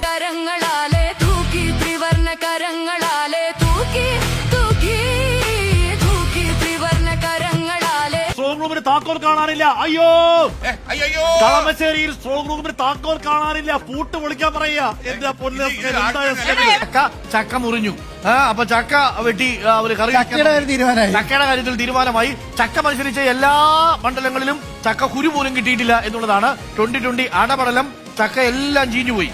കരങ്ങളാലെ തൂക്കി ത്രിവർണ്ണ കരങ്ങളാലെ തൂക്കി തൂക്കി തൂക്കി ത്രിവർണ്ണ കരങ്ങളാലെ. സ്ട്രോങ് റൂമിന് താക്കോൽ കാണാനില്ല. അയ്യോ കളമശ്ശേരിയിൽ സ്ട്രോങ് റൂമിന് താക്കോൽ കാണാനില്ല. പൂട്ട് പൊളിക്കാൻ പറയാ. എന്താ പൊന്ന് ചക്ക മുറിഞ്ഞു. അപ്പൊ ചക്ക വെട്ടി അവര് കറി ചക്കയുടെ കാര്യത്തിൽ തീരുമാനമായി. ചക്ക മത്സരിച്ച എല്ലാ മണ്ഡലങ്ങളിലും ചക്ക കുരു പോലും കിട്ടിയിട്ടില്ല എന്നുള്ളതാണ്. 2020 അടപടലം. ചക്ക എല്ലാം ചീഞ്ഞുപോയി.